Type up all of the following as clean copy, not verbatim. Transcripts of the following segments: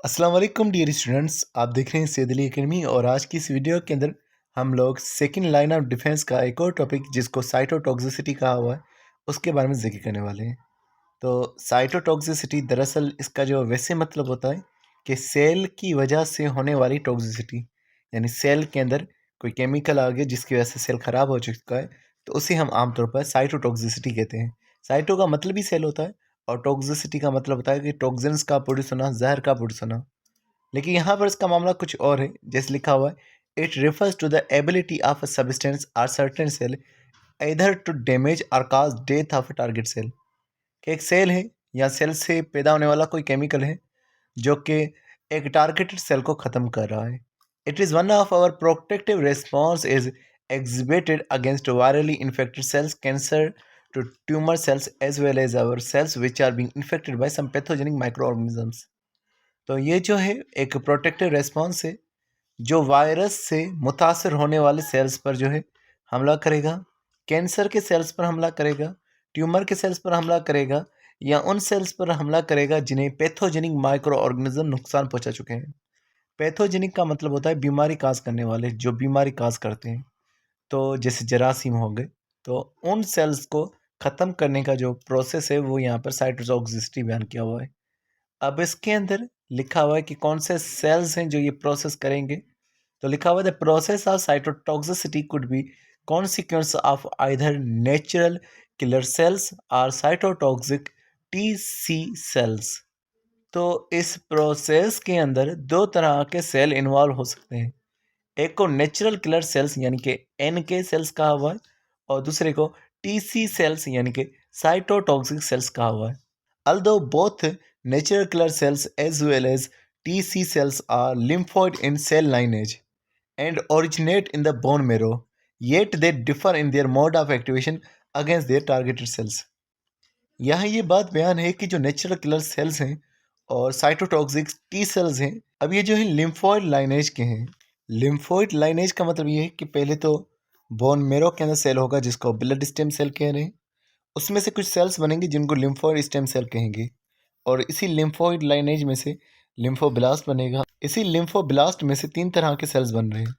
अस्सलाम वालेकुम dear students, आप देख रहे हैं सैयद अली एकेडमी। और आज की इस वीडियो के अंदर हम लोग सेकंड लाइन ऑफ डिफेंस का एक और टॉपिक जिसको साइटोटॉक्सिसिटी कहा हुआ है उसके बारे में जिक्र करने वाले हैं। तो साइटोटॉक्सिसिटी दरअसल इसका जो वैसे मतलब होता है कि सेल की वजह से होने वाली टॉक्सिसिटी, यानी सेल के अंदर कोई केमिकल आ गया जिसकी वजह से सेल ख़राब हो चुका है, तो उसे हम आमतौर पर साइटोटॉक्सिसिटी कहते हैं। साइटो का मतलब ही सेल होता है और टॉक्सिसिटी का मतलब होता है कि टॉक्सिन्स का प्रोड्यूस होना, जहर का प्रोड्यूस होना। लेकिन यहाँ पर इसका मामला कुछ और है। जैसे लिखा हुआ है, it refers to the ability of a substance or certain cell either to damage or cause death of a target cell. कि एक सेल है या सेल से पैदा होने वाला कोई केमिकल है जो कि एक टारगेटेड सेल को ख़त्म कर रहा है। It is one of our protective response is exhibited against virally infected cells, cancer to tumour cells as well as our cells which are being infected by some pathogenic micro organisms. तो ये जो है एक protective response है जो virus से मुतासर होने वाले सेल्स पर जो है हमला करेगा, कैंसर के सेल्स पर हमला करेगा, ट्यूमर के सेल्स पर हमला करेगा या उन सेल्स पर हमला करेगा जिन्हें पैथोजेनिक माइक्रो ऑर्गेनिज्म नुकसान पहुंचा चुके हैं। पैथोजेनिक का मतलब होता है बीमारी काज करने वाले, जो बीमारी काज करते हैं। तो जैसे जरासीम हो गए, तो उन सेल्स को ख़त्म करने का जो प्रोसेस है वो यहाँ पर साइटोटॉक्सिसिटी बयान किया हुआ है। अब इसके अंदर लिखा हुआ है कि कौन से सेल्स हैं जो ये प्रोसेस करेंगे। तो लिखा हुआ है the process of cytotoxicity could be consequence of either natural killer sales और साइटोटॉक्सिक टी सी सेल्स। तो इस प्रोसेस के अंदर दो तरह के सेल इन्वॉल्व हो सकते हैं। एक को नेचुरल किलर सेल्स यानी कि एन के सेल्स कहा हुआ है और दूसरे को टी सी सेल्स यानी कि साइटोटॉक्सिक सेल्स कहा हुआ है। Although both natural killer cells as well as TC cells are lymphoid in cell lineage and originate in the bone marrow, yet they differ in their mode of activation against their targeted cells. यहाँ ये बात बयान है कि जो natural killer sales हैं और cytotoxic T cells हैं, अब ये जो है लिम्फोइड लाइनेज के हैं। लिम्फोइड लाइनेज का मतलब ये है कि पहले तो बोन मेरो के अंदर सेल होगा जिसको ब्लड स्टेम सेल कह रहे हैं, उसमें से कुछ सेल्स बनेंगे जिनको लिम्फोइड स्टेम सेल कहेंगे और इसी लिम्फोइड लाइनेज में से लिम्फोब्लास्ट बनेगा। इसी लिम्फोब्लास्ट में से तीन तरह के सेल्स बन रहे हैं,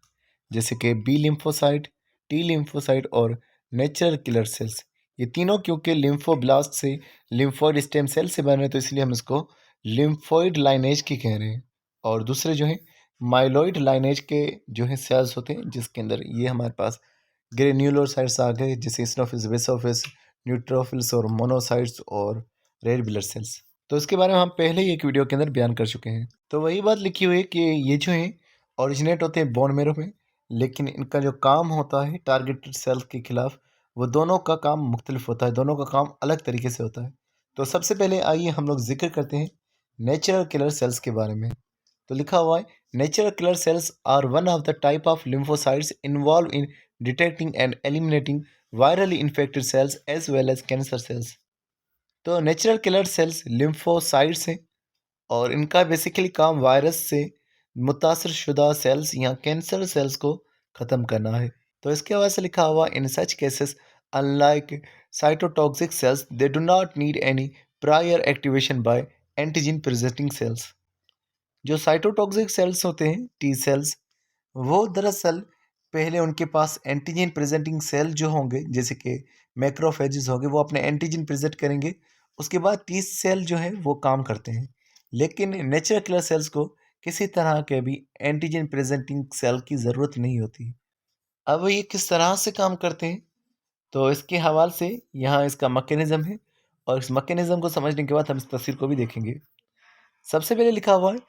जैसे कि बी लिम्फोसाइट, टी लिम्फोसाइट और नेचुरल किलर सेल्स। ये तीनों क्योंकि लिम्फोब्लास्ट से लिम्फोइड स्टेम सेल से बन रहे हैं तो इसलिए हम इसको लिम्फोइड लाइनेज की कह रहे हैं। और दूसरे जो है माइलॉइड लाइनेज के जो है सेल्स होते हैं जिसके अंदर ये हमारे पास ग्रेन्यूलोसाइट्स आ गए, जैसे स्नोफिल्स, बेसोफिल्स, न्यूट्रोफिल्स और मोनोसाइट्स और रेड ब्लड सेल्स। तो इसके बारे में हम पहले ही एक वीडियो के अंदर बयान कर चुके हैं। तो वही बात लिखी हुई है कि ये जो है ओरिजिनेट होते हैं बोन मेरो में, लेकिन इनका जो काम होता है टारगेटेड सेल्स के खिलाफ, वो दोनों का काम मुख्तलिफ होता है, दोनों का काम अलग तरीके से होता है। तो सबसे पहले आइए हम लोग जिक्र करते हैं नेचुरल किलर सेल्स के बारे में। तो लिखा हुआ है, natural killer cells are one of the type of lymphocytes involve in detecting and eliminating virally infected cells as well as cancer cells. तो नेचुरल किलर सेल्स लिम्फोसाइट्स हैं और इनका बेसिकली काम वायरस से मुतासर शुदा सेल्स या कैंसर सेल्स को ख़त्म करना है। तो इसके हवाले से लिखा हुआ, in such cases unlike cytotoxic cells they do not need any prior activation by antigen presenting cells. जो साइटोटॉक्सिक सेल्स होते हैं टी सेल्स, वो दरअसल पहले उनके पास एंटीजन प्रेजेंटिंग सेल जो होंगे जैसे कि मैक्रोफेजेस होंगे वो अपने एंटीजन प्रेजेंट करेंगे, उसके बाद टी सेल जो है वो काम करते हैं। लेकिन नेचुरल किलर सेल्स को किसी तरह के भी एंटीजन प्रेजेंटिंग सेल की ज़रूरत नहीं होती। अब ये किस तरह से काम करते हैं, तो इसके हवाले से यहाँ इसका मैकेनिज़्म है और इस मैकेनिज़्म को समझने के बाद हम इस तस्वीर को भी देखेंगे। सबसे पहले लिखा हुआ है,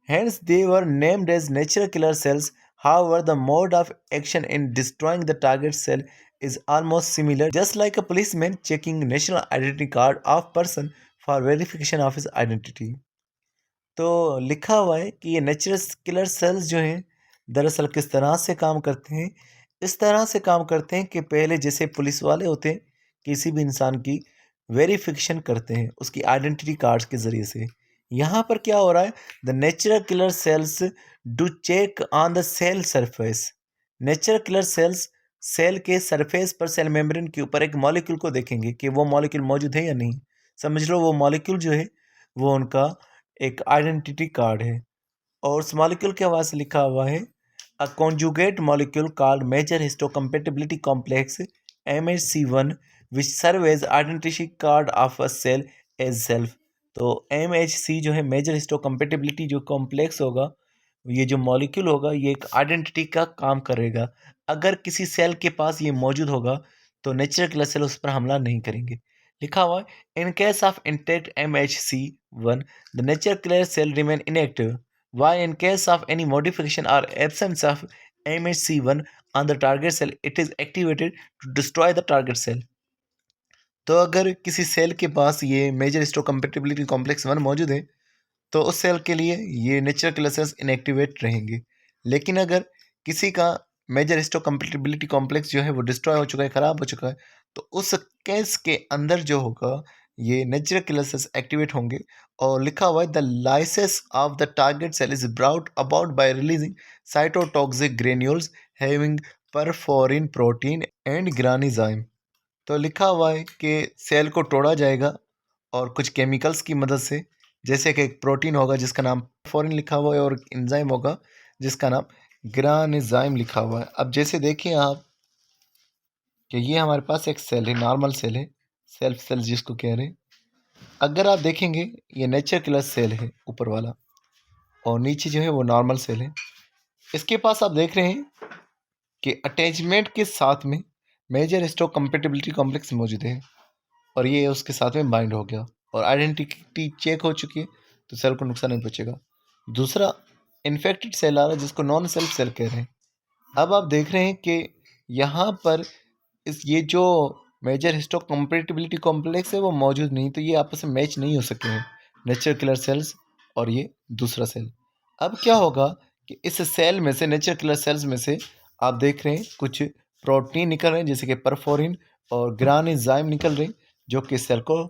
hence they were named as natural killer cells. However, the mode of action in destroying the target cell is almost similar, just like a policeman checking national identity card of person for verification of his identity. तो लिखा हुआ है कि ये natural killer cells जो हैं दरअसल किस तरह से काम करते हैं। इस तरह से काम करते हैं कि पहले जैसे पुलिस वाले होते हैं किसी भी इंसान की वेरिफिकेशन करते हैं उसकी आइडेंटिटी कार्ड्स के ज़रिए से। यहाँ पर क्या हो रहा है, the natural killer cells do check on the cell surface. Natural killer cells cell के सरफेस पर, सेल मेम्ब्रेन के ऊपर एक मॉलिक्यूल को देखेंगे कि वो मॉलिक्यूल मौजूद है या नहीं। समझ लो वो मॉलिक्यूल जो है वो उनका एक आइडेंटिटी कार्ड है। और उस मॉलिक्यूल के हवाले से लिखा हुआ है a conjugate molecule called major histocompatibility complex MHC1 which serve as identity card of a cell as self. तो MHC जो है मेजर हिस्टोकम्पेटिबिलिटी जो कॉम्प्लेक्स होगा, ये जो मॉलिक्यूल होगा ये एक आइडेंटिटी का काम करेगा। अगर किसी सेल के पास ये मौजूद होगा तो नेचुरल किलर सेल उस पर हमला नहीं करेंगे। लिखा हुआ है in case of intact MHC1 the natural killer cell remain inactive, why in case of any modification or absence of MHC1 on the target cell it is activated to destroy the target cell। तो अगर किसी cell के पास ये major histocompatibility complex 1 मौजूद है तो उस cell के लिए ये नेचुरल किलर सेल्स इनएक्टिवेट रहेंगे। लेकिन अगर किसी का मेजर हिस्टोकम्पैटिबिलिटी कॉम्प्लेक्स जो है वो डिस्ट्रॉय हो चुका है, ख़राब हो चुका है, तो उस केस के अंदर जो होगा ये नेचुरल किलर सेल्स एक्टिवेट होंगे। और लिखा हुआ है the lysis of the target cell is brought about by releasing cytotoxic granules having perforin protein and granzyme. तो लिखा हुआ है कि सेल को तोड़ा जाएगा और कुछ केमिकल्स की मदद से, जैसे कि एक प्रोटीन होगा जिसका नाम फॉरिन लिखा हुआ है और एंजाइम होगा जिसका नाम ग्रानिजाइम लिखा हुआ है। अब जैसे देखिए आप कि ये हमारे पास एक सेल है, नॉर्मल सेल है, सेल्फ सेल जिसको कह रहे हैं। अगर आप देखेंगे ये नेचर किलर सेल है ऊपर वाला और नीचे जो है वो नॉर्मल सेल है। इसके पास आप देख रहे हैं कि अटैचमेंट के साथ में मेजर हिस्टोकम्पैटिबिलिटी कॉम्प्लेक्स मौजूद है और ये उसके साथ में बाइंड हो गया और आइडेंटिटी चेक हो चुकी है, तो सेल को नुकसान नहीं पहुंचेगा। दूसरा इन्फेक्टेड सेल आ रहा है जिसको नॉन सेल्फ सेल कह रहे हैं। अब आप देख रहे हैं कि यहाँ पर ये जो मेजर हिस्टोकम्पैटिबिलिटी कॉम्प्लेक्स है वो मौजूद नहीं, तो ये आपस में मैच नहीं हो सके हैं, नेचर किलर सेल्स और ये दूसरा सेल। अब क्या होगा कि इस सेल में से, नेचर किलर सेल्स में से आप देख रहे हैं कुछ प्रोटीन निकल रहे हैं जैसे कि परफोरिन और ग्रानिजाइम निकल रहे हैं जो कि सेल को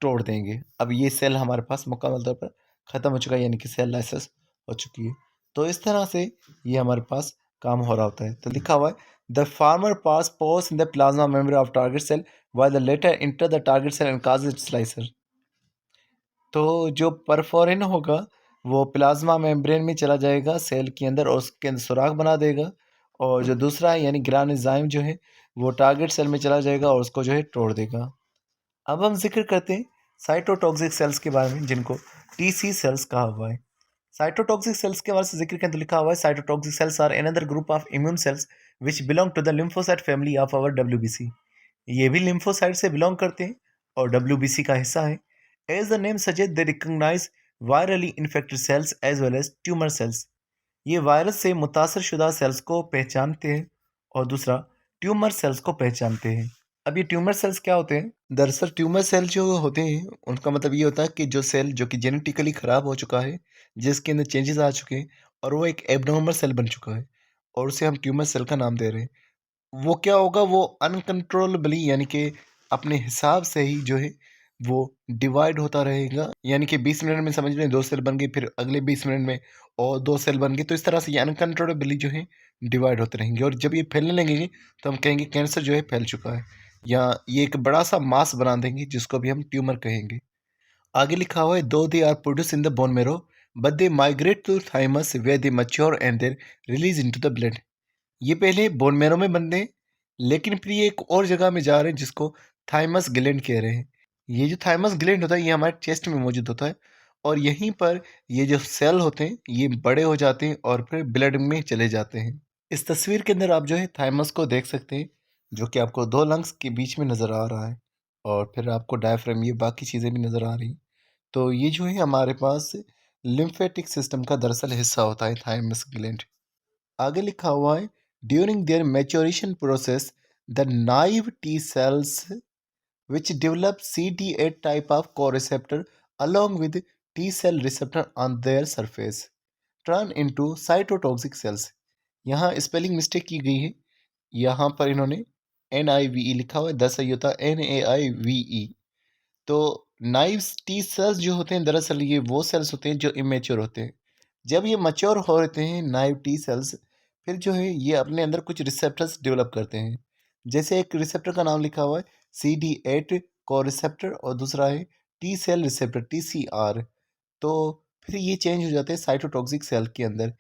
तोड़ देंगे। अब ये सेल हमारे पास मुकम्मल तौर पर ख़त्म हो चुका है, यानी कि सेल लाइसेंस हो चुकी है। तो इस तरह से ये हमारे पास काम हो रहा होता है। तो लिखा हुआ है the former pass post in the plasma membrane of target cell while the later enter the target cell and cause its slicer। तो जो परफोरिन होगा वो प्लाज्मा मेम्ब्रेन में चला जाएगा सेल के अंदर और उसके अंदर सुराख बना देगा, और जो दूसरा है यानी ग्रानिजाइम जो है वो टारगेट सेल में चला जाएगा और उसको जो है तोड़ देगा। अब हम जिक्र करते हैं साइटोटॉक्सिक सेल्स के बारे में जिनको TC सेल्स कहा हुआ है। साइटोटॉक्सिक सेल्स के बारे में जिक्र करें तो लिखा हुआ है cytotoxic cells are another group of immune cells which belong to the lymphocyte family of our WBC। ये भी लिम्फोसाइट से बिलोंग करते हैं और WBC का हिस्सा है। As the name suggest they recognise virally infected cells as well as tumour cells. ये वायरस से मुतासर शुदा सेल्स को पहचानते हैं और दूसरा ट्यूमर सेल्स को पहचानते हैं। अब ये ट्यूमर सेल्स क्या होते हैं? दरअसल ट्यूमर सेल जो होते हैं उनका मतलब ये होता है कि जो सेल जो कि जेनेटिकली ख़राब हो चुका है, जिसके अंदर चेंजेस आ चुके हैं और वो एक एब्नॉर्मल सेल बन चुका है और उसे हम ट्यूमर सेल का नाम दे रहे हैं। वो क्या होगा, वो अनकंट्रोलेबली यानी कि अपने हिसाब से ही जो है वो डिवाइड होता रहेगा, यानी कि 20 मिनट में समझ लें 2 सेल बन गए, फिर अगले 20 मिनट में और 2 सेल बन गए। तो इस तरह से ये अनकंट्रोलेबली जो है डिवाइड होते रहेंगे और जब ये फैलने लगेंगे तो हम कहेंगे कैंसर जो है फैल चुका है, या ये एक बड़ा सा मास बना देंगे जिसको भी हम ट्यूमर कहेंगे। आगे लिखा हुआ है though they are produce in the bone marrow but they migrate to thymus where they mature and there release into the blood. ये पहले बोन मैरो में बनते हैं लेकिन फिर ये एक और जगह में जा रहे हैं जिसको थाइमस ग्लैंड कह रहे हैं। ये जो थाइमस ग्लैंड होता है ये हमारे चेस्ट में मौजूद होता है और यहीं पर ये जो सेल होते हैं ये बड़े हो जाते हैं और फिर ब्लड में चले जाते हैं। इस तस्वीर के अंदर आप जो है थाइमस को देख सकते हैं जो कि आपको दो लंग्स के बीच में नज़र आ रहा है और फिर आपको डायफ्राम, ये बाकी चीज़ें भी नज़र आ रही हैं। तो ये जो है हमारे पास लिम्फेटिक सिस्टम का दरअसल हिस्सा होता है थाइमस ग्लैंड। आगे लिखा हुआ है during their maturation process the naive T cells which develop CD8 type of coreceptor along with T cell receptor on their surface turn into cytotoxic cells। यहाँ स्पेलिंग मिस्टेक की गई है, यहाँ पर इन्होंने NIVE लिखा हुआ है, दस सही होता है NAIVE। तो नाइव्स टी सेल्स जो होते हैं दरअसल ये वो सेल्स होते हैं जो इमेच्योर होते हैं। जब ये मैच्योर हो रहते हैं नाइव टी सेल्स, फिर जो है ये अपने अंदर कुछ रिसेप्टर्स डेवलप करते हैं। जैसे एक रिसेप्टर का नाम लिखा हुआ है CD8 को रिसेप्टर और दूसरा है T सेल रिसेप्टर TCR। तो फिर ये चेंज हो जाते हैं साइटोटॉक्सिक सेल के अंदर।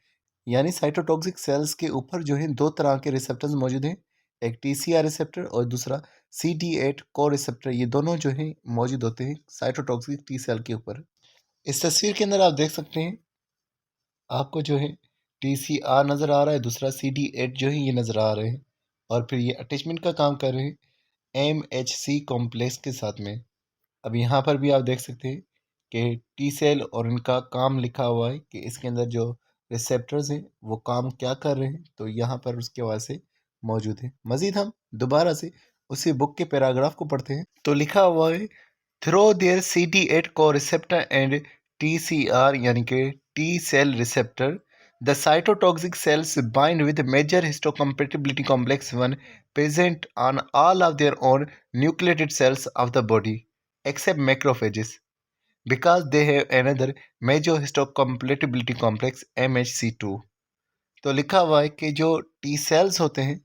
यानी साइटोटॉक्सिक सेल्स के ऊपर जो है 2 तरह के रिसेप्टर्स मौजूद हैं। एक टीसीआर रिसेप्टर और दूसरा CD8 को रिसेप्टर, ये दोनों जो हैं मौजूद होते हैं साइटोटॉक्सिक टी सेल के ऊपर। इस तस्वीर के अंदर आप देख सकते हैं, आपको जो है TCR नज़र आ रहा है, दूसरा CD8 जो है ये नज़र आ रहे हैं और फिर ये अटैचमेंट का काम कर रहे हैं MHC कॉम्प्लेक्स के साथ में। अब यहाँ पर भी आप देख सकते हैं कि टी सेल और इनका काम लिखा हुआ है कि इसके अंदर जो रिसेप्टर्स हैं वो काम क्या कर रहे हैं, तो यहाँ पर उसके वजह से मौजूद है। मज़ीद हम दोबारा से उसी बुक के पैराग्राफ को पढ़ते हैं। तो लिखा हुआ है, थ्रो देयर CD8 को रिसेप्टर एंड TCR यानी कि T cell receptor, the cytotoxic cells bind with major histocompatibility complex 1 present on all of their own nucleated cells of the body except macrophages because they have another major histocompatibility complex MHC2। तो लिखा हुआ है कि जो T cells होते हैं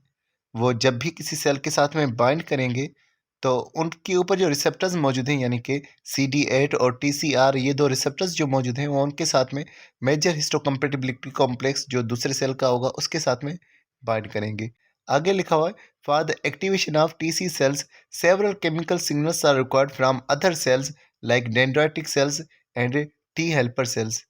वो जब भी किसी सेल के साथ में बाइंड करेंगे तो उनके ऊपर जो रिसेप्टर्स मौजूद हैं यानी कि CD8 और TCR, ये दो रिसेप्टर्स जो मौजूद हैं वो उनके साथ में मेजर हिस्टोकम्पैटिबिलिटी कॉम्प्लेक्स जो दूसरे सेल का होगा उसके साथ में बाइंड करेंगे। आगे लिखा हुआ है, for the activation of TC cells several chemical signals are required from other cells like dendritic cells and T helper cells.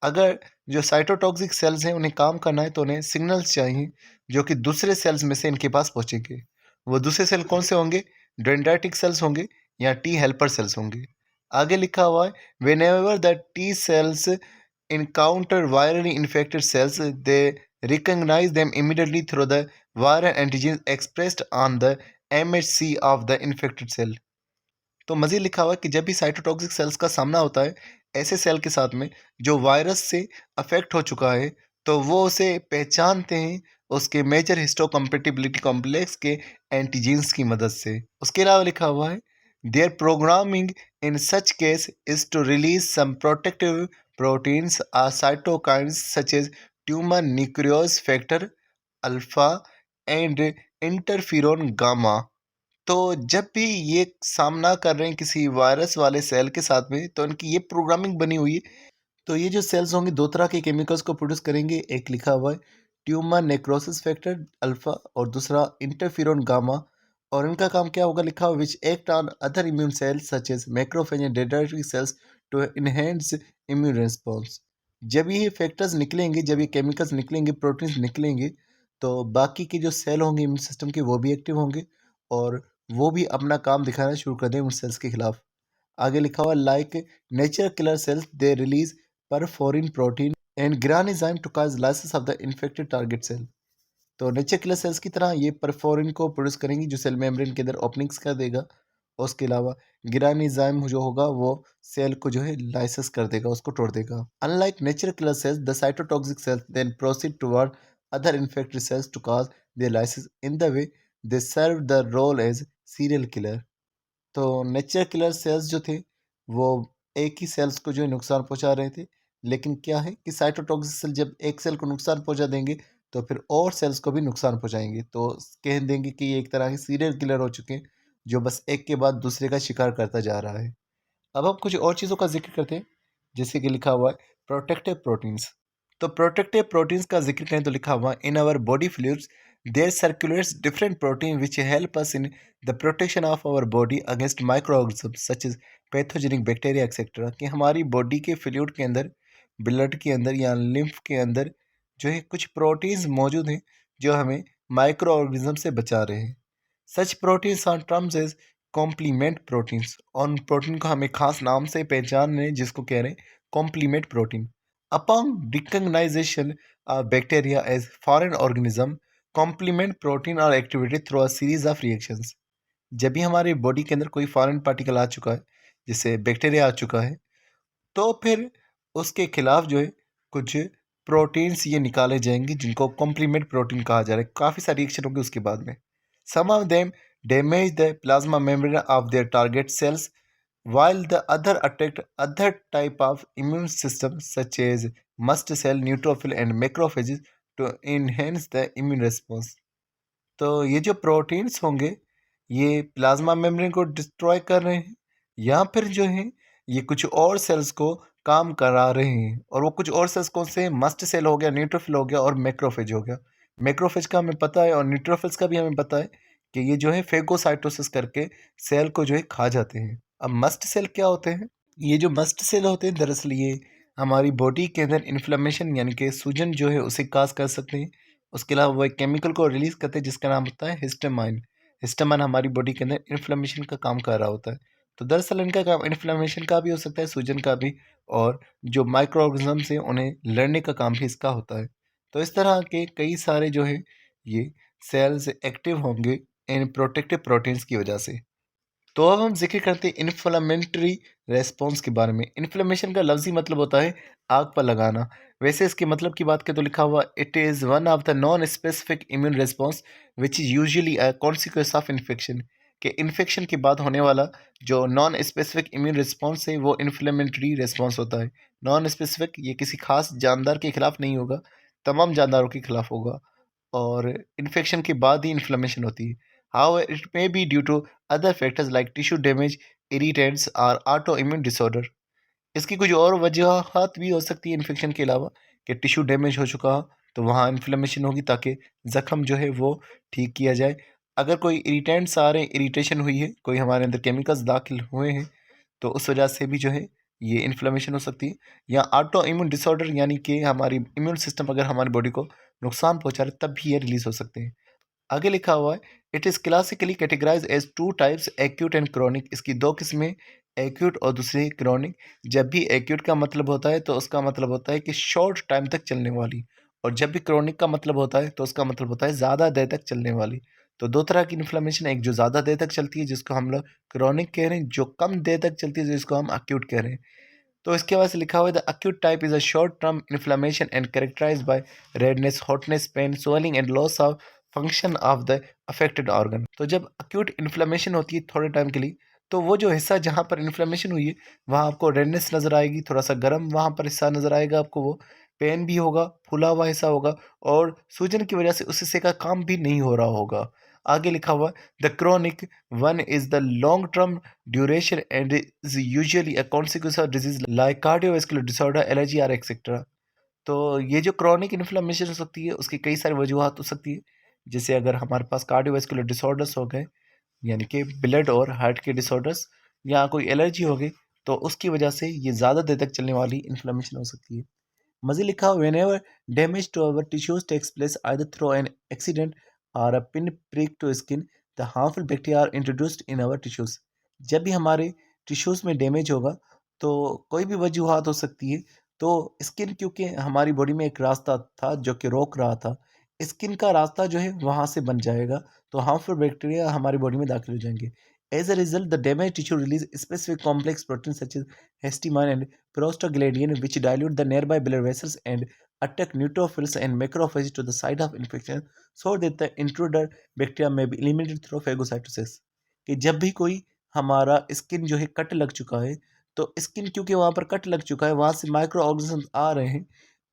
अगर जो साइटोटॉक्सिक सेल्स हैं उन्हें काम करना है तो उन्हें सिग्नल्स चाहिए जो कि दूसरे सेल्स में से इनके पास पहुंचेंगे। वो दूसरे सेल कौन से होंगे? डेंड्राइटिक सेल्स होंगे या टी हेल्पर सेल्स होंगे। आगे लिखा हुआ है, whenever the T cells encounter virally infected cells, they recognize them immediately through the viral antigens expressed on the MHC of the infected cell। तो मज़ीद लिखा हुआ है कि जब भी साइटोटॉक्सिक सेल्स का सामना होता है ऐसे सेल के साथ में जो वायरस से अफेक्ट हो चुका है, तो वो उसे पहचानते हैं उसके मेजर हिस्टोकम्पैटिबिलिटी कॉम्प्लेक्स के एंटीजीन्स की मदद से। उसके अलावा लिखा हुआ है, their programming in such case is to release some protective proteins or cytokines such as tumour necrosis factor alpha and interferon gamma. तो जब भी ये सामना कर रहे हैं किसी वायरस वाले सेल के साथ में तो इनकी ये प्रोग्रामिंग बनी हुई है। तो ये जो सेल्स होंगे 2 तरह के केमिकल्स को प्रोड्यूस करेंगे। एक लिखा हुआ है ट्यूमर नेक्रोसिस फैक्टर अल्फा और दूसरा इंटरफेरोन गामा। और इनका काम क्या होगा? लिखा हुआ which act on other immune cells such as macrophage and dendritic cells to enhance immune response. जब ये फैक्टर्स निकलेंगे, जब ये केमिकल्स निकलेंगे, प्रोटीन्स निकलेंगे, तो बाकी के जो सेल होंगे इम्यून सिस्टम के वो भी एक्टिव होंगे और वो भी अपना काम दिखाना शुरू कर दें उन सेल्स के खिलाफ। आगे लिखा हुआ, like nature killer cells they release perforin protein and granzyme to cause lysis of the infected target cell. तो नेचर किलर सेल्स की तरह ये परफोरिन को प्रोड्यूस करेंगी जो सेल मेम्ब्रेन के अंदर ओपनिंग्स कर देगा। और उसके अलावा ग्रानिजाइम जो होगा वो सेल को जो है लाइसिस कर देगा, उसको तोड़ देगा। Unlike nature killer cells, the cytotoxic cells then proceed toward other infected cells to cause their lysis in the way they serve the role as serial killer. तो नेचर किलर सेल्स जो थे वो एक ही सेल्स को जो है नुकसान पहुंचा रहे थे। लेकिन क्या है कि साइटोटॉक्सिक सेल जब एक सेल को नुकसान पहुंचा देंगे तो फिर और सेल्स को भी नुकसान पहुंचाएंगे, तो कह देंगे कि ये एक तरह के सीरियल किलर हो चुके हैं जो बस एक के बाद दूसरे का शिकार करता जा रहा है। अब हम कुछ और चीज़ों का जिक्र करते हैं, जैसे कि लिखा हुआ है प्रोटेक्टिव प्रोटीन्स। तो प्रोटेक्टिव प्रोटीन्स का जिक्र करें तो लिखा हुआ in our body fluids there circulates different protein which help us in the protection of our body against micro organism such as pathogenic bacteria etcetera. कि हमारी बॉडी के फ्लूइड के अंदर, ब्लड के अंदर या लिम्फ के अंदर जो है कुछ प्रोटीन्स मौजूद हैं जो हमें माइक्रो ऑर्गेनिज्म से बचा रहे हैं। Such proteins are termed as complement proteins. और उन प्रोटीन को हमें खास नाम से पहचान रहे हैं जिसको कह रहे हैं complement protein. Upon recognization of bacteria as foreign organism, complement protein are activated through a series of reactions. जब भी हमारी बॉडी के अंदर कोई फॉरेन पार्टिकल आ चुका है, जैसे बैक्टीरिया आ चुका है, तो फिर उसके खिलाफ जो है कुछ प्रोटीन्स ये निकाले जाएंगे जिनको कॉम्प्लीमेंट प्रोटीन कहा जा रहा है। काफ़ी सारी रिएक्शन होगी उसके बाद में। Some of them damage the plasma membrane of their target cells while the other attacked other type of immune systems such as mast cell, neutrophil and macrophages to enhance the immune response। तो ये जो proteins होंगे ये plasma membrane को destroy कर रहे हैं या फिर जो है ये कुछ और सेल्स को काम करा रहे हैं। और वो कुछ और सेल्स कौन से हैं? मस्ट सेल हो गया, न्यूट्रोफिल हो गया और मैक्रोफेज हो गया। मैक्रोफेज का हमें पता है और न्यूट्रोफिल्स का भी हमें पता है कि ये जो है फेगोसाइटोसिस करके सेल को जो है खा जाते हैं। अब मस्ट सेल क्या होते हैं? ये जो मस्ट सेल होते हैं दरअसल ये हमारी बॉडी के अंदर इन्फ्लेमेशन यानी कि सूजन जो है उसे काज कर सकते हैं। उसके अलावा वो एक केमिकल को रिलीज करते हैं जिसका नाम होता है हिस्टामाइन। हिस्टामाइन हमारी बॉडी के अंदर इन्फ्लेमेशन का काम कर रहा होता है। तो दरअसल इनका काम इन्फ्लेमेशन का भी हो सकता है, सूजन का भी, और जो माइक्रो ऑर्गेनिजम्स हैं उन्हें लड़ने का काम भी इसका होता है। तो इस तरह के कई सारे जो है ये सेल्स एक्टिव होंगे इन प्रोटेक्टिव प्रोटीन्स की वजह से। तो अब हम जिक्र करते हैं इन्फ्लेमेटरी रेस्पॉन्स के बारे में। इन्फ्लेमेशन का लफ्जी मतलब होता है आग पर लगाना। वैसे इसके मतलब की बात करें तो लिखा हुआ it is one of the non specific immune response which is usually a consequence of infection. कि इन्फेक्शन के बाद होने वाला जो नॉन स्पेसिफिक इम्यून रिस्पॉन्स है वो इन्फ्लेमेटरी रेस्पॉन्स होता है। नॉन स्पेसिफिक ये किसी खास जानदार के खिलाफ नहीं होगा, तमाम जानदारों के खिलाफ होगा, और इन्फेक्शन के बाद ही इन्फ्लेमेशन होती है। However, it may be due to other factors like tissue damage, irritants or autoimmune disorder. इसकी कुछ और वजूहात भी हो सकती है इन्फेक्शन के अलावा, कि टिश्यू डैमेज हो चुका हो तो वहाँ इन्फ्लेमेशन होगी ताकि ज़ख्म जो है वो ठीक किया जाए। अगर कोई इरिटेंट्स आ रहे हैं, इरिटेशन हुई है, कोई हमारे अंदर केमिकल्स दाखिल हुए हैं, तो उस वजह से भी जो है ये इन्फ्लेमेशन हो सकती है। या ऑटो इम्यून डिसऑर्डर यानी कि हमारी इम्यून सिस्टम अगर हमारी बॉडी को नुकसान पहुंचा रहे तब भी ये रिलीज हो सकते हैं। आगे लिखा हुआ है it is classically categorize as two types, acute and chronic. इसकी दो किस्में, एक्यूट और दूसरी क्रॉनिक। जब भी एक्यूट का मतलब होता है तो उसका मतलब होता है कि शॉर्ट टाइम तक चलने वाली, और जब भी क्रॉनिक का मतलब होता है तो उसका मतलब होता है ज़्यादा देर तक चलने वाली। तो दो तरह की इन्फ्लेमेशन, एक जो ज़्यादा देर तक चलती है जिसको हम लोग क्रॉनिक कह रहे हैं, जो कम देर तक चलती है जिसको हम एक्यूट कह रहे हैं। तो इसके बाद से लिखा हुआ है the acute type is a short term inflammation and characterized by redness, hotness, pain, swelling and loss of function of the affected organ. तो जब acute इन्फ्लेमेशन होती है थोड़े टाइम के लिए, तो वो जो हिस्सा जहाँ पर इन्फ्लेमेशन हुई है वहाँ आपको रेडनेस नज़र आएगी, थोड़ा सा गर्म वहाँ पर हिस्सा नज़र आएगा आपको, वो पेन भी होगा, फूला हुआ हिस्सा होगा, और सूजन की वजह से उस हिस्से का काम भी नहीं हो रहा होगा। आगे लिखा हुआ the chronic one is the long term duration and is usually a consequence of disease like cardiovascular disorder, allergy or etc. तो ये जो क्रॉनिक इन्फ्लेमेशन हो सकती है उसकी कई सारी वजूहत हो सकती है। जैसे अगर हमारे पास कार्डियोवैस्कुलर डिसऑर्डर्स हो गए, यानी कि ब्लड और हार्ट के डिसऑर्डर्स, या कोई एलर्जी हो गई, तो उसकी वजह से ये ज़्यादा देर तक चलने वाली इन्फ्लेमेशन हो सकती है। मज़ीद लिखा हुआ whenever damage to our tissues takes place either through an accident or a pin prick to skin, the harmful bacteria are introduced in our tissues. जब भी हमारे टिश्यूज़ में डैमेज होगा तो कोई भी वजूहात हो सकती है। तो स्किन, क्योंकि हमारी बॉडी में एक रास्ता था जो कि रोक रहा था, स्किन का रास्ता जो है वहाँ से बन जाएगा, तो हार्मफुल बैक्टीरिया हमारी बॉडी में दाखिल हो जाएंगे। As a result the damage tissue release specific complex protein such as histamine and prostaglandin which dilute the nearby blood vessels and attack neutrophils and macrophages to the site of infection so that the intruder bacteria may be eliminated through phagocytosis। कि जब भी कोई हमारा skin जो है cut लग चुका है, तो स्किन क्योंकि वहाँ पर कट लग चुका है वहाँ से माइक्रो ऑर्गेनिज्म आ रहे हैं।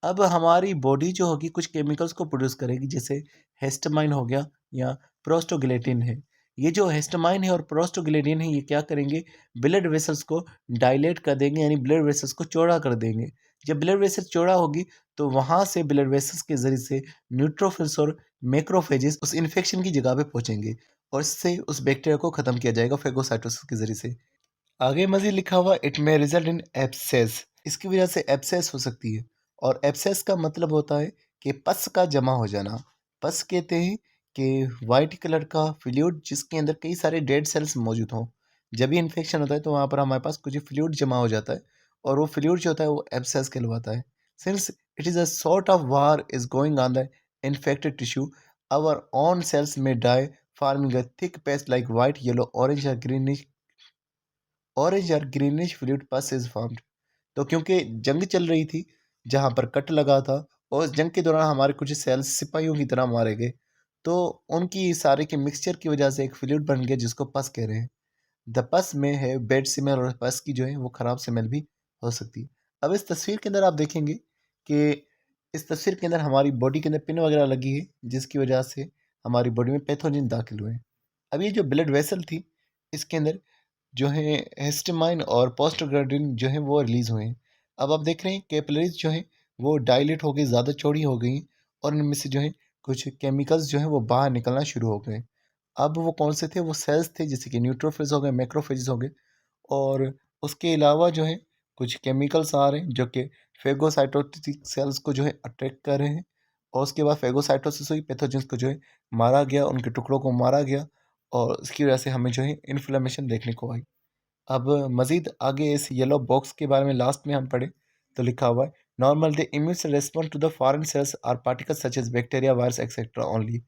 अब हमारी बॉडी जो होगी कुछ केमिकल्स को प्रोड्यूस करेगी, जैसे हिस्टामाइन हो गया या प्रोस्टोग्लैंडिन है। ये जो हिस्टामाइन है और प्रोस्टोग्लैंडिन है ये क्या करेंगे, ब्लड वेसल्स को डायलेट कर देंगे, यानी ब्लड वेसल्स को चौड़ा कर देंगे। जब ब्लड वेसल चौड़ा होगी तो वहाँ से ब्लड वेसल्स के ज़रिए से न्यूट्रोफिल्स और मैक्रोफेजेस उस इन्फेक्शन की जगह पे पहुँचेंगे, और इससे उस बैक्टीरिया को ख़त्म किया जाएगा फेगोसाइटोसिस के ज़रिए से। आगे मज़ीद लिखा हुआ it may result in abscess. इसकी वजह से एब्सेस हो सकती है, और एब्सेस का मतलब होता है कि पस का जमा हो जाना। पस कहते हैं कि वाइट कलर का फ्लूइड जिसके अंदर कई सारे डेड सेल्स मौजूद हों। जब भी इन्फेक्शन होता है तो वहाँ पर हमारे पास कुछ फ्लूइड जमा हो जाता है, और वो फ्लूइड जो होता है वो एब्सेस कहलवाता है। Since it is a sort of war is going on the infected tissue, our own cells may die forming a thick paste like white, yellow, orange or greenish fluid pus is formed. तो क्योंकि जंग चल रही थी जहाँ पर cut लगा था, और उस जंग के दौरान हमारे कुछ सेल्स सिपाहियों की तरह मारे गए, तो उनकी सारे के मिक्सचर की वजह से एक फ्लूइड बन गया जिसको पस कह रहे हैं। द पस में है बैड स्मेल, और पस की जो है वो खराब स्मेल भी हो सकती है। अब इस तस्वीर के अंदर आप देखेंगे कि इस तस्वीर के अंदर हमारी बॉडी के अंदर पिन वगैरह लगी है जिसकी वजह से हमारी बॉडी में पैथोजन दाखिल हुए हैं। अब ये जो ब्लड वेसल थी इसके अंदर जो है हिस्टामाइन और प्रोस्टाग्लैंडिन जो है वो रिलीज हुए हैं। अब आप देख रहे हैं कैपिलरीज जो हैं वो डायलेट हो गई, ज़्यादा चौड़ी हो गई और इनमें से जो है कुछ केमिकल्स जो हैं वो बाहर निकलना शुरू हो गए। अब वो कौन से थे? वो सेल्स थे, जैसे कि न्यूट्रोफिल्स हो गए, मैक्रोफेजेस हो गए और उसके अलावा जो है कुछ केमिकल्स आ रहे हैं जो कि फेगोसाइटोसिस सेल्स को जो है अट्रैक्ट कर रहे हैं और उसके बाद फेगोसाइटोसिस हुई, पैथोजेंस को जो है मारा गया, उनके टुकड़ों को मारा गया और इसकी वजह से हमें जो है इन्फ्लेमेशन देखने को आई। अब मज़ीद आगे इस येलो बॉक्स के बारे में लास्ट में हम पढ़ें तो लिखा हुआ है, normal the immune cell respond to the foreign cells or particles such as bacteria, virus etcetera only.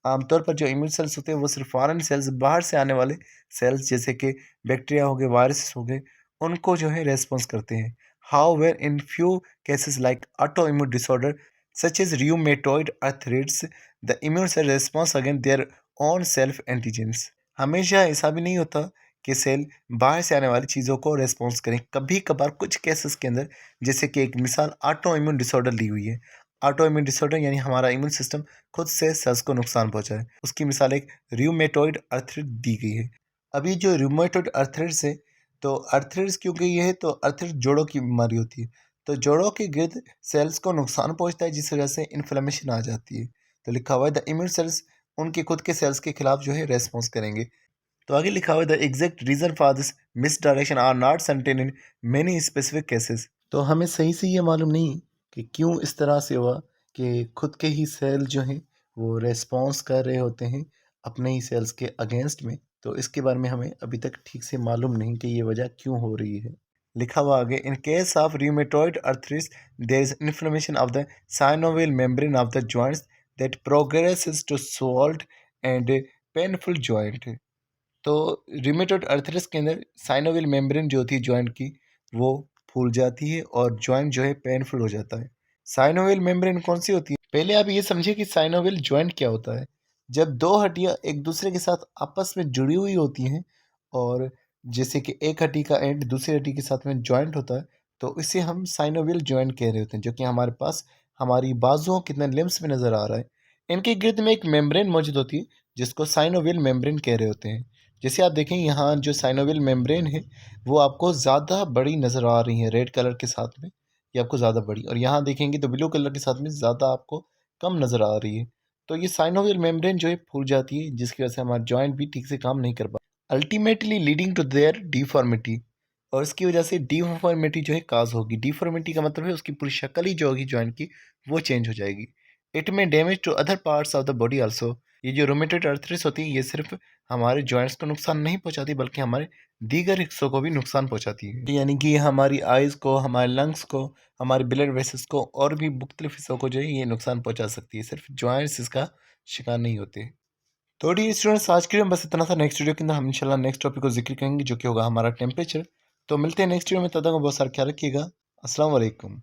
आमतौर पर जो इम्यून सेल्स होते हैं वो सिर्फ फॉरेन सेल्स, बाहर से आने वाले सेल्स जैसे कि बैक्टीरिया हो गए, वायरस हो गए, उनको जो है रेस्पॉन्स करते हैं। However in few cases like auto immune disorder such as rheumatoid arthritis the immune cell response against their own self antigens. हमेशा ऐसा भी नहीं होता कि सेल बाहर से आने वाली चीज़ों को रेस्पॉन्स करें। कभी कभार कुछ केसेस के अंदर, जैसे कि एक मिसाल ऑटो इम्यून डिसऑर्डर ली हुई है। ऑटो इम्यून डिसऑर्डर यानी हमारा इम्यून सिस्टम खुद से सेल्स को नुकसान पहुंचाए, उसकी मिसाल एक रूमेटॉइड अर्थराइटिस दी गई है। अभी जो रूमेटॉइड अर्थराइटिस है, तो अर्थराइटिस क्यों गई है? तो अर्थराइटिस जोड़ों की बीमारी होती है, तो जोड़ों के गिर्द सेल्स को नुकसान पहुंचता है जिस वजह से इन्फ्लेमेशन आ जाती है। तो लिखा हुआ है द इम्यून सेल्स उनके खुद के सेल्स के खिलाफ जो है रेस्पॉन्स करेंगे। तो आगे लिखा हुआ है the exact reason for this misdirection are not certain in many specific cases. तो हमें सही से ये मालूम नहीं कि क्यों इस तरह से हुआ कि खुद के ही सेल जो हैं वो रेस्पॉन्स कर रहे होते हैं अपने ही सेल्स के अगेंस्ट में। तो इसके बारे में हमें अभी तक ठीक से मालूम नहीं कि ये वजह क्यों हो रही है। लिखा हुआ आगे, in case of rheumatoid arthritis there is inflammation of the synovial membrane of the joints that progresses to swollen and painful joint. तो रूमेटॉइड अर्थराइटिस के अंदर साइनोवियल मेम्ब्रेन जो होती है जॉइंट की, वो फूल जाती है और जॉइंट जो है पेनफुल हो जाता है। साइनोवियल मेम्ब्रेन कौन सी होती है? पहले आप ये समझिए कि साइनोवियल जॉइंट क्या होता है। जब दो हड्डियां एक दूसरे के साथ आपस में जुड़ी हुई होती हैं और जैसे कि एक हड्डी का एंड दूसरी हड्डी के साथ में जॉइंट होता है, तो इसे हम साइनोवियल जॉइंट कह रहे होते हैं, जो कि हमारे पास हमारी बाजुओं कितने लिम्स में नज़र आ रहा है। इनके गिर्द में एक मेम्ब्रेन मौजूद होती है जिसको साइनोवियल मेम्ब्रेन कह रहे होते हैं। जैसे आप देखें यहाँ जो साइनोवियल मेम्ब्रेन है वो आपको ज़्यादा बड़ी नज़र आ रही है रेड कलर के साथ में, ये आपको ज़्यादा बड़ी, और यहाँ देखेंगे तो ब्लू कलर के साथ में ज़्यादा आपको कम नज़र आ रही है। तो ये साइनोवियल मेम्ब्रेन जो है फूल जाती है जिसकी वजह से हमारा जॉइंट भी ठीक से काम नहीं कर पाता, ultimately leading to their deformity. और इसकी वजह से डिफॉर्मिटी जो है काज होगी। डिफॉर्मिटी का मतलब है उसकी पूरी शक्ल ही जो होगी जॉइंट की वो चेंज हो जाएगी। It may damage to other parts of the body also. ये जो रोमेटोइड अर्थराइटिस होती है ये सिर्फ हमारे जॉइंट्स को नुकसान नहीं पहुंचाती बल्कि हमारे दीगर हिस्सों को भी नुकसान पहुंचाती है, यानी कि हमारी आइज़ को, हमारे लंग्स को, हमारे ब्लड वेसल्स को और भी मुख्तलिफ हिस्सों को जो है ये नुकसान पहुंचा सकती है। सिर्फ जॉइंट्स इसका शिकार नहीं होते। तो डी स्टूडेंट्स, आज के लिए बस इतना था। नेक्स्ट वीडियो के अंदर हम इंशाल्लाह नेक्स्ट टॉपिक को जिक्र करेंगे जो कि होगा हमारा टेम्परेचर। तो मिलते हैं नेक्स्ट वीडियो में, तब तक बहुत सारा ख्याल रखिएगा। अस्सलाम वालेकुम।